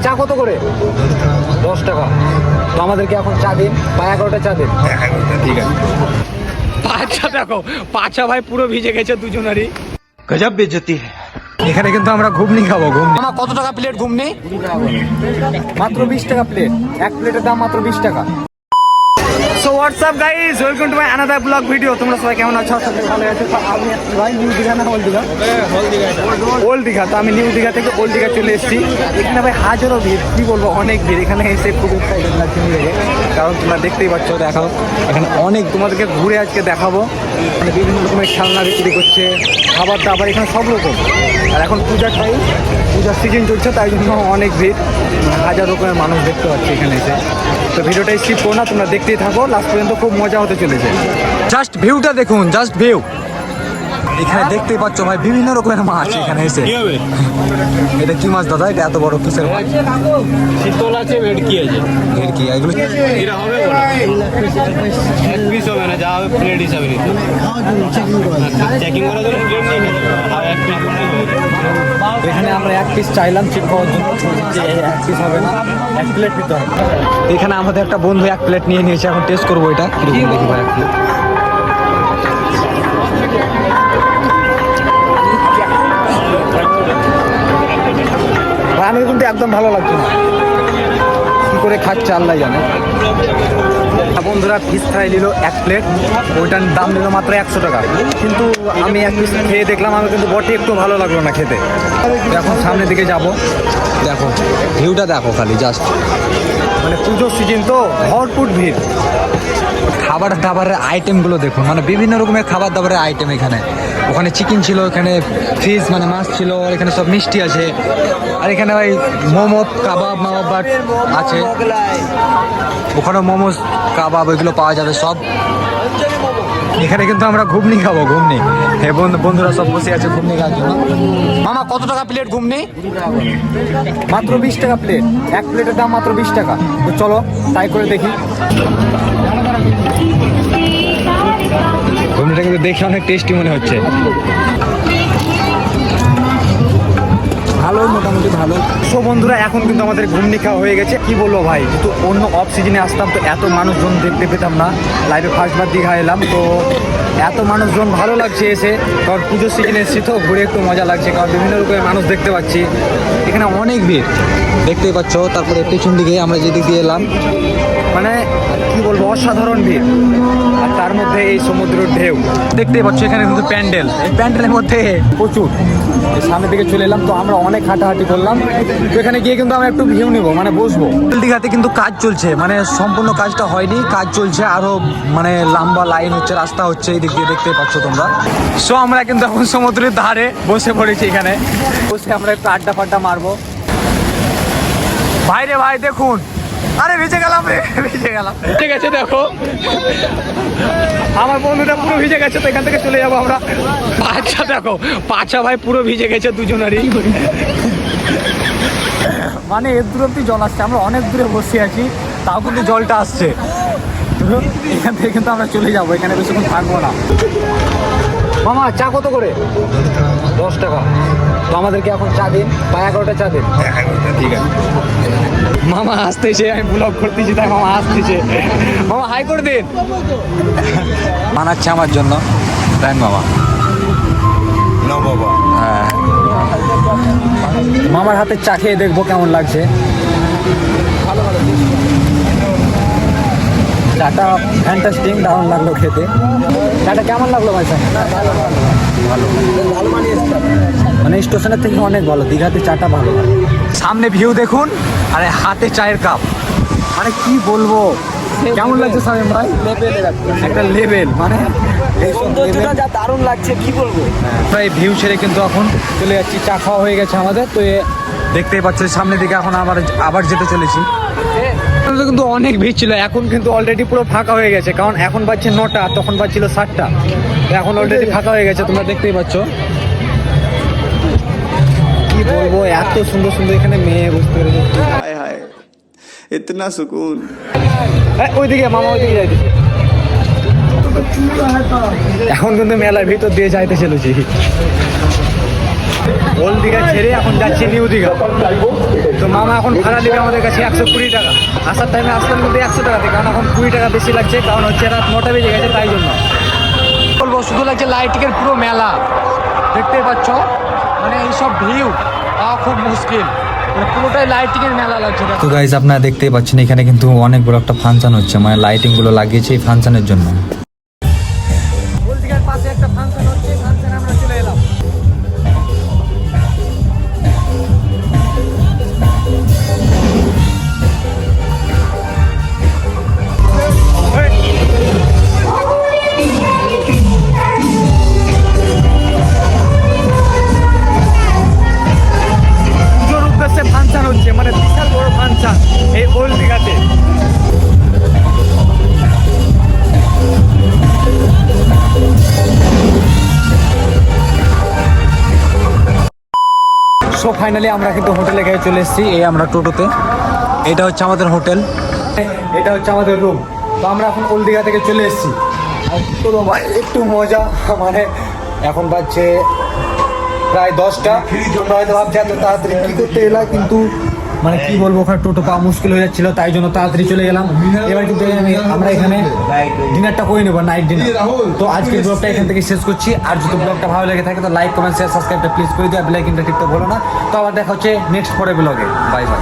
চা কত করে? 10 টাকা। তো আমাদেরকে এখন চা দিন বা 11টা চা দিন। ঠিক আছে। পাঁচা দেখো, পাঁচা ভাই পুরো ভিজে গেছে দুজনেরই। গজব বেজতি। এখানে কিন্তু আমরা ঘুগনি খাবো। ঘুগনি আমার কত টাকা প্লেট ঘুগনি? মাত্র 20 টাকা প্লেট। এক প্লেটের দাম মাত্র 20 টাকা। So WhatsApp guys, welcome to my another blog video. তোমরা সবাই কেমন আছো? সবাই ভালো আছো? আমি ভাই নিউ দীঘা না ওল্ড দীঘা? ওল্ড দীঘা। তো আমি নিউ দীঘা থেকে ওল্ড দীঘা চলে এসেছি। এখানে ভাই হাজারো ভিড়, কি বলবো, অনেক ভিড়। এখানে এসে খুব এক্সাইটেড লাগছে নিজেকে, কারণ তোমরা দেখতেই পাচ্ছ। দেখাও এখানে অনেক, তোমাদেরকে ঘুরে আজকে দেখাবো। মানে বিভিন্ন রকমের খেলনা বিক্রি করছে, খাবার দাবার এখানে সব রকম। আর এখন পূজার টাইম, পূজার সিজন চলছে, তাই জন্য অনেক ভিড়। হাজার রকমের মানুষ দেখতে পাচ্ছি এখানে এসে। তো ভিডিওটা স্কিপ করো না, তোমরা দেখতেই থাকো লাস্ট পর্যন্ত, খুব মজা হতে চলেছে। জাস্ট ভিউটা দেখুন, জাস্ট ভিউ। এখানে দেখতেই পাচ্ছ ভাই বিভিন্ন রকমের মাছ এখানে এসে। এটা কি মাছ দাদা? এটা এত বড় কিসের মাছ? শীতল আছে, ভেটকি আছে। ভেটকি এগুলো এরা হবে এক পিস হবে না, যা হবে প্লেট হিসাবে নিতে। চেকিং করার জন্য প্লেট নিয়ে নিতে আর এক পিস। এখানে আমরা এক পিস চাইলাম চেক করার জন্য, যে এক পিস হবে না, এক প্লেট নিতে হবে। এখানে আমাদের একটা বন্ধু এক প্লেট নিয়ে নিয়েছে, এখন টেস্ট করবো এটা কিরকম দেখি ভাই। এক প্লেট আমি কিন্তু একদম ভালো লাগছে না, কি করে খাচ্ছে আল্লাহ জানে। বন্ধুরা ফিশ ফ্রাই নিল এক প্লেট, ওইটার দাম নিল মাত্র 100 টাকা। কিন্তু আমি এক পিস খেয়ে দেখলাম, আমি কিন্তু বটে একটু ভালো লাগলো না খেতে। এখন সামনের দিকে যাব, দেখো ভিউটা দেখো খালি, জাস্ট মানে পুজোর সিজন তো ভরপুর ভিড়। খাবার দাবারের আইটেমগুলো দেখুন, মানে বিভিন্ন রকমের খাবার দাবারের আইটেম এখানে। ওখানে চিকেন ছিল, এখানে ফিশ মানে মাছ ছিল, আর এখানে সব মিষ্টি আছে। আর এখানে ওই মোমো কাবাব মাবাব আছে, ওখানে মোমোস কাবাব এগুলো পাওয়া যাবে সব। এখানে কিন্তু আমরা ঘুগনি খাবো, ঘুগনি। হ্যাঁ বন্ধুরা সব বসে আছে ঘুগনি খাওয়ার জন্য। মামা কত টাকা প্লেট ঘুগনি? মাত্র 20 টাকা প্লেট। এক প্লেটের দাম মাত্র 20 টাকা। তো চলো ট্রাই করে দেখি। ঘুগনিটা কিন্তু দেখে অনেক টেস্টি মনে হচ্ছে। ভালো, মোটামুটি ভালো। সো বন্ধুরা এখন কিন্তু আমাদের ঘুগনি খাওয়া হয়ে গেছে। কি বলবো ভাই, কিন্তু অন্য অফ সিজনে আসতাম তো এত মানুষজন দেখতে পেতাম না। লাইভে ফার্স্টবার দীঘা এলাম, তো এত মানুষজন ভালো লাগছে এসে, কারণ পুজোর সিজনে এসেছি তো ঘুরে একটু মজা লাগছে, কারণ বিভিন্ন রকমের মানুষ দেখতে পাচ্ছি। এখানে অনেক ভিড় দেখতেই পাচ্ছ। তারপরে পেছন দিকে আমরা যেদিক দিয়ে এলাম, মানে কি বলবো, অসাধারণ ভিড়। আর তার মধ্যে এই সমুদ্রের ঢেউ দেখতেই পাচ্ছ। এখানে কিন্তু প্যান্ডেল, এই প্যান্ডেলের মধ্যে প্রচুর। সামনের দিকে চলে এলাম, তো আমরা অনেক হাঁটাহাঁটি করলাম। তো এখানে গিয়ে কিন্তু আমরা একটু ভিউ নিবো, মানে বসবো। দীঘাতে কিন্তু কাজ চলছে, মানে সম্পূর্ণ কাজটা হয়নি, কাজ চলছে আরো, মানে লম্বা লাইন হচ্ছে, রাস্তা হচ্ছে এই দিক দিয়ে, দেখতেই পাচ্ছ তোমরা। সো আমরা কিন্তু এখন সমুদ্রের ধারে বসে পড়েছি, এখানে বসে আমরা একটু আড্ডা ফাড্ডা মারবো। ভাই রে ভাই দেখুন, আরে ভিজে গেলাম রে, ভিজে গেলাম। ঠিক আছে দেখো, আমার বন্ধুটা পুরো ভিজে গেছে, তো এখান থেকে চলে যাবো আমরা। পাঁচা দেখো, পাঁচা ভাই পুরো ভিজে গেছে দুজনেরই। মানে এর দূর অব্দি জল আসছে, আমরা অনেক দূরে বসে আছি, তাও কিন্তু জলটা আসছে। এখান থেকে কিন্তু আমরা চলে যাবো, এখানে বেশিক্ষণ থাকবো না। মামা চা কত করে? 10 টাকা। তো আমাদেরকে এখন চা দিন বা 11টা চা দিন। ঠিক আছে। মামা আসতেছে, আমি ব্লগ করতেছি তাই মামা আসতেছে। মামা হাই করে দিন। বানাচ্ছে আমার জন্য, দেন মামা। না বাবা। হ্যাঁ, মামার হাতে চা খেয়ে দেখবো কেমন লাগছে। চাটা ফ্যান্টাস্টিক, দারুণ লাগলো খেতে। চাটা কেমন লাগলো ভাই? ভালো, মানে স্টেশনের থেকে অনেক ভালো, দীঘাতে চাটা ভালো। সামনে ভিউ দেখুন, আরে হাতে চায়ের কাপ, মানে কি বলবো, কেমন লাগছে সামিম ভাই? একটা লেভেল, মানে যা দারুণ লাগছে, কি বলবো। প্রায় ভিউ ছেড়ে কিন্তু এখন চলে যাচ্ছি, চা খাওয়া হয়ে গেছে আমাদের। তো দেখতেই পাচ্ছ সামনের দিকে এখন আবার যেতে চলেছি। কিন্তু অনেক ভিড় ছিল, এখন কিন্তু অলরেডি পুরো ফাঁকা হয়ে গেছে, কারণ এখন বাজছে 9টা, তখন বাজছিল 7টা। এখন অলরেডি ফাঁকা হয়ে গেছে, তোমরা দেখতেই পাচ্ছ। কি বলবো, এত সুন্দর সুন্দর এখানে মেয়ে বুঝতে পেরেছে। हाय हाय इतना सुकून। ওইদিকে মামা, ওইদিকে যাইতেছে। এখন কিন্তু মেলার ভিতর দিয়ে যাইতে চলেছি। ওল্ড দীঘা ছেড়ে এখন যাচ্ছি নিউ দীঘা। তো মামা এখন ভাড়া নেবে আমাদের কাছে 120 টাকা। আসার টাইমে আসলাম কিন্তু 100 টাকাতে, কারণ এখন 20 টাকা বেশি লাগছে, কারণ হচ্ছে রাত 9টা বেজে গেছে, তাই জন্য বলবো। শুধু লাগছে লাইটিংয়ের পুরো মেলা, দেখতে পাচ্ছ, মানে এইসব ভিউ পাওয়া খুব মুশকিল, মানে পুরোটাই লাইটিংয়ের মেলা লাগছে। তো গাইজ আপনারা দেখতেই পাচ্ছেন এখানে কিন্তু অনেক বড় একটা ফাংশন হচ্ছে, মানে লাইটিংগুলো লাগিয়েছে এই ফাংশনের জন্য। ওল্ড দীঘার পাশে একটা ফাংশন হচ্ছে, ফাংশনে আমরা চলে এলাম। পুজোর উদ্দেশ্যে ফাংশন হচ্ছে, মানে বিশাল বড় ফাংশন এই ওল্ড দীঘাতে। সো ফাইনালি আমরা কিন্তু হোটেলে গিয়ে চলে এসেছি, এই আমরা টোটোতে। এটা হচ্ছে আমাদের হোটেল, এটা হচ্ছে আমাদের রুম। তো আমরা এখন ওল্ড দীঘা থেকে চলে এসেছি। আর কি করবো ভাই, একটু মজা, মানে এখন বাজছে প্রায় 10টা। তোমরা হয়তো ভাবছি এত তাড়াতাড়ি কী করতে এলাম, কিন্তু মানে কি বলবো, ওখানে টোটো পাওয়া মুশকিল হয়ে যাচ্ছিল, তাই জন্য তাড়াতাড়ি চলে গেলাম। এবার কিন্তু আমরা এখানে ডিনারটা করে নেবো, নাইট ডিনার। তো আজকের ব্লগটা এখান থেকে শেষ করছি। আর যদি ব্লগটা ভালো লেগে থাকে তো লাইক, কমেন্ট, শেয়ার, সাবস্ক্রাইবটা প্লিজ করে দিও, বেল আইকনটা টিপতে ভুলো না। তো আবার দেখা হচ্ছে নেক্সট পরে ব্লগে। Bye bye.